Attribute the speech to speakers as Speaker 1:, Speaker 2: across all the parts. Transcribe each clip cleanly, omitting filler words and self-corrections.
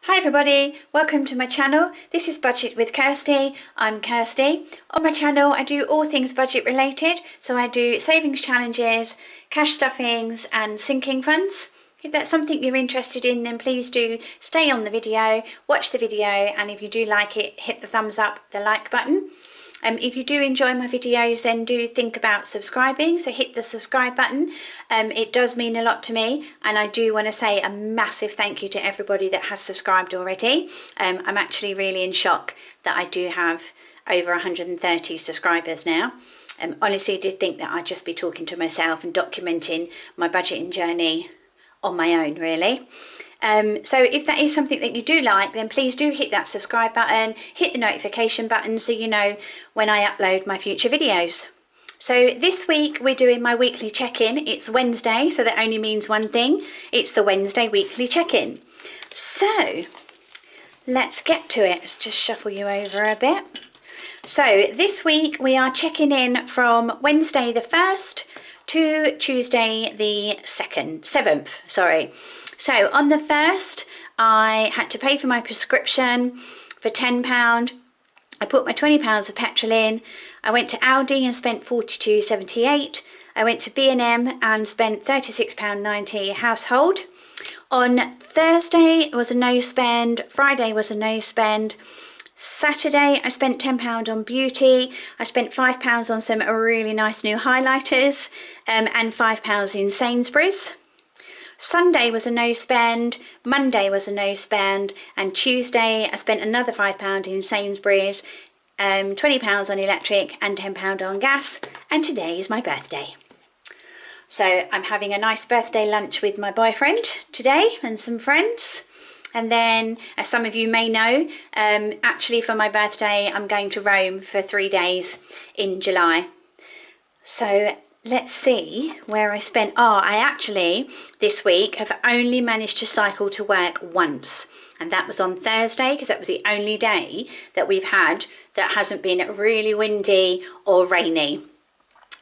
Speaker 1: Hi everybody, welcome to my channel. This is Budget with Kirsty. I'm Kirsty. On my channel I do all things budget related, so I do savings challenges, cash stuffings and sinking funds. If that's something you're interested in, then please do stay on the video, watch the video, and if you do like it, hit the thumbs up, the like button. If you do enjoy my videos, then do think about subscribing, so hit the subscribe button. It does mean a lot to me, and I do want to say a massive thank you to everybody that has subscribed already. I'm actually really in shock that I do have over 130 subscribers now. Honestly, I did think that I'd just be talking to myself and documenting my budgeting journey on my own, really. So if that is something that you do like, then please do hit that subscribe button, hit the notification button so you know when I upload my future videos. So this week we're doing my weekly check-in. It's Wednesday, so that only means one thing. It's the Wednesday weekly check-in. So let's get to it. Let's just shuffle you over a bit. So this week we are checking in from Wednesday the 1st to Tuesday the 7th, sorry. So on the 1st, I had to pay for my prescription for £10. I put my £20 of petrol in. I went to Aldi and spent £42.78. I went to B&M and spent £36.90 household. On Thursday was a no spend. Friday was a no spend. Saturday I spent £10 on beauty. I spent £5 on some really nice new highlighters and £5 in Sainsbury's. Sunday was a no spend, Monday was a no spend, and Tuesday I spent another £5 in Sainsbury's, £20 on electric and £10 on gas, and today is my birthday. So I'm having a nice birthday lunch with my boyfriend today and some friends. And then, as some of you may know, actually for my birthday I'm going to Rome for 3 days in July. So let's see where I spent. I actually this week have only managed to cycle to work once, and that was on Thursday because that was the only day that we've had that hasn't been really windy or rainy.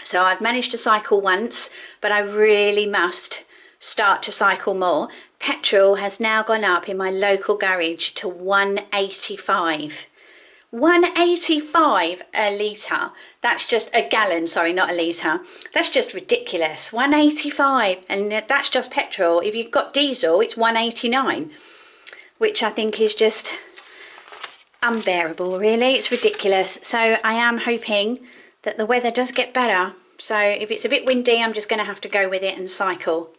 Speaker 1: So I've managed to cycle once, but I really must start to cycle more. Petrol has now gone up in my local garage to £1.85. £1.85 a litre. That's just a gallon, sorry, not a litre. That's just ridiculous. £1.85, and that's just petrol. If you've got diesel, it's £1.89, which I think is just unbearable, really. It's ridiculous. So I am hoping that the weather does get better. So if it's a bit windy, I'm just going to have to go with it and cycle.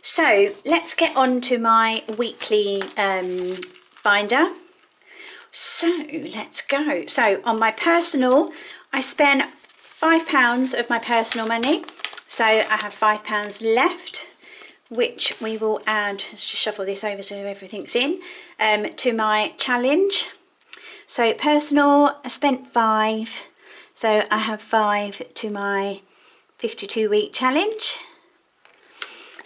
Speaker 1: So let's get on to my weekly binder. So let's go. So on my personal, I spent £5 of my personal money. So I have £5 left, which we will add, let's just shuffle this over so everything's in, to my challenge. So personal, I spent £5. So I have £5 to my 52-week challenge.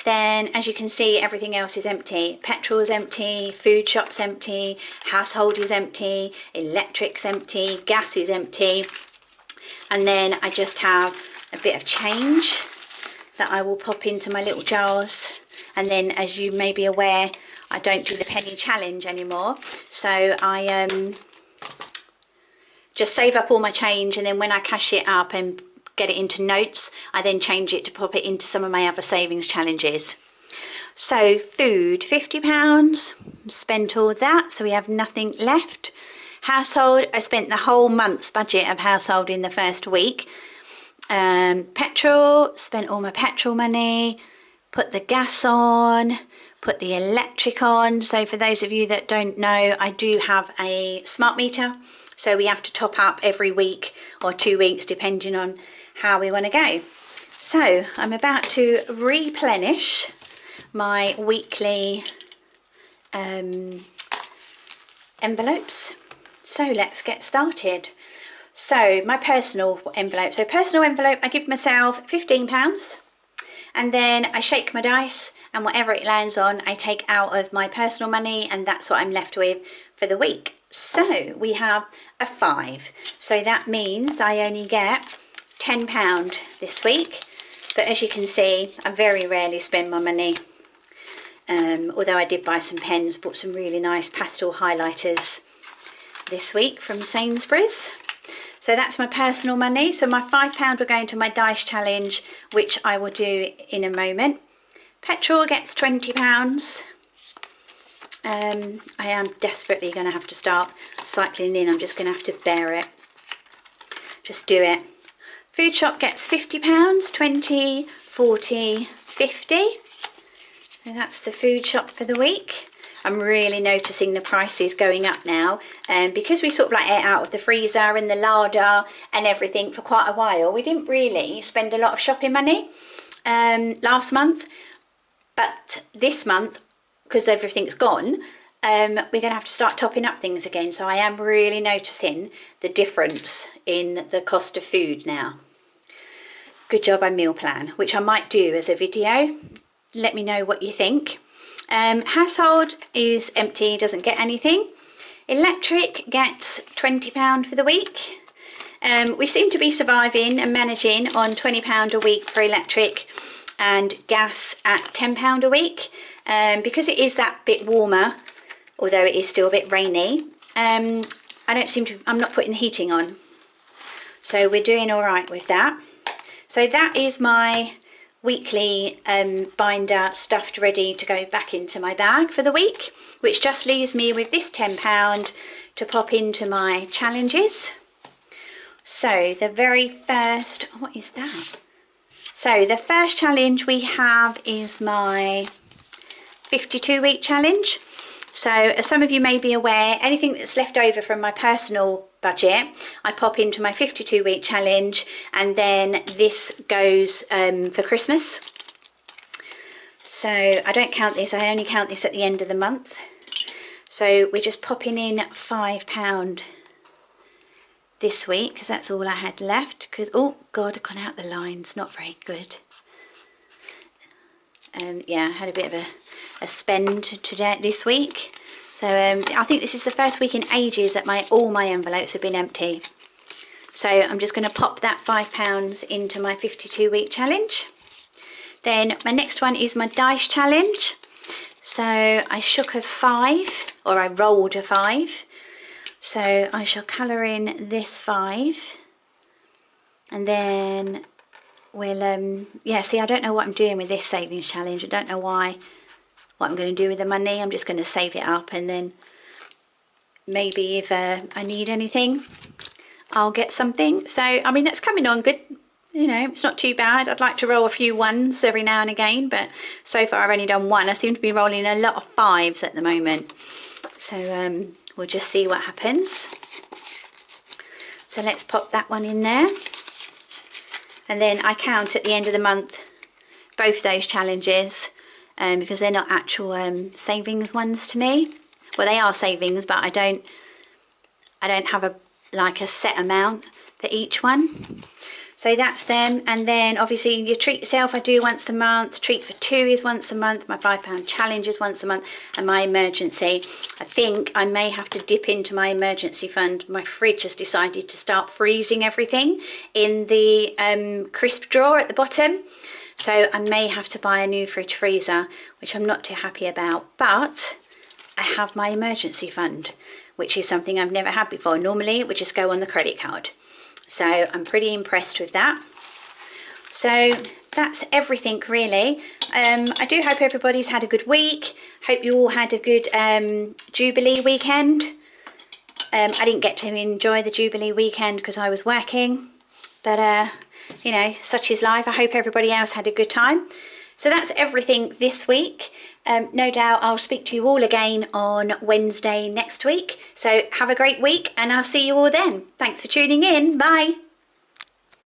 Speaker 1: Then, as you can see, everything else is empty. Petrol is empty, food shop's empty, household is empty, electric's empty, gas is empty. And then I just have a bit of change that I will pop into my little jars. And then, as you may be aware, I don't do the penny challenge anymore. So I just save up all my change, and then when I cash it up and get it into notes, I then change it to pop it into some of my other savings challenges. So food, £50, spent all that, so we have nothing left. Household, I spent the whole month's budget of household in the first week. Petrol, spent all my petrol money, put the gas on, put the electric on. So for those of you that don't know, I do have a smart meter, so we have to top up every week or 2 weeks depending on how we want to go. So I'm about to replenish my weekly envelopes. So let's get started. So my personal envelope. So personal envelope, I give myself £15, and then I shake my dice, and whatever it lands on, I take out of my personal money, and that's what I'm left with for the week. So we have a 5. So that means I only get £10 this week, but as you can see, I very rarely spend my money. Although I did buy some pens, bought some really nice pastel highlighters this week from Sainsbury's. So that's my personal money. So my £5 will go into my dice challenge, which I will do in a moment. Petrol gets £20. I am desperately going to have to start cycling in. I'm just going to have to bear it. Just do it. Food shop gets £50, 20, 40, 50. So that's the food shop for the week. I'm really noticing the prices going up now, because we sort of like ate out of the freezer and the larder and everything for quite a while. We didn't really spend a lot of shopping money last month, but this month, because everything's gone, we're going to have to start topping up things again. So I am really noticing the difference in the cost of food now. Good job on meal plan, which I might do as a video. Let me know what you think. Household is empty, doesn't get anything. Electric gets £20 for the week. We seem to be surviving and managing on £20 a week for electric and gas at £10 a week. Because it is that bit warmer, although it is still a bit rainy, I'm not putting the heating on. So we're doing all right with that. So that is my weekly binder stuffed ready to go back into my bag for the week, which just leaves me with this £10 to pop into my challenges. So the very first, what is that? So the first challenge we have is my 52-week challenge. So as some of you may be aware, anything that's left over from my personal budget, I pop into my 52-week challenge, and then this goes for Christmas. So I don't count this, I only count this at the end of the month. So we're just popping in £5 this week, because that's all I had left. Because, oh God, I've gone out the lines, not very good. Yeah, I had a bit of a spend today this week. So I think this is the first week in ages that all my envelopes have been empty. So I'm just going to pop that £5 into my 52-week challenge. Then my next one is my dice challenge. So I shook a 5, or I rolled a 5. So I shall colour in this 5. And then we'll, yeah, see, I don't know what I'm doing with this savings challenge. I don't know what I'm going to do with the money. I'm just going to save it up, and then maybe if I need anything, I'll get something. So, I mean, that's coming on good. You know, it's not too bad. I'd like to roll a few 1s every now and again, but so far I've only done 1. I seem to be rolling a lot of 5s at the moment. So we'll just see what happens. So let's pop that one in there. And then I count at the end of the month both those challenges, because they're not actual savings ones to me. Well, they are savings, but I don't have a set amount for each one. So that's them. And then obviously you treat yourself, I do once a month. Treat for 2 is once a month. My £5 challenge is once a month. And my emergency, I think I may have to dip into my emergency fund. My fridge has decided to start freezing everything in the crisp drawer at the bottom. So I may have to buy a new fridge freezer, which I'm not too happy about. But I have my emergency fund, which is something I've never had before. Normally it would just go on the credit card. So I'm pretty impressed with that. So that's everything really. I do hope everybody's had a good week. Hope you all had a good Jubilee weekend. I didn't get to enjoy the Jubilee weekend because I was working. But, you know, such is life. I hope everybody else had a good time. So that's everything this week. No doubt I'll speak to you all again on Wednesday next week. So have a great week, and I'll see you all then. Thanks for tuning in. Bye.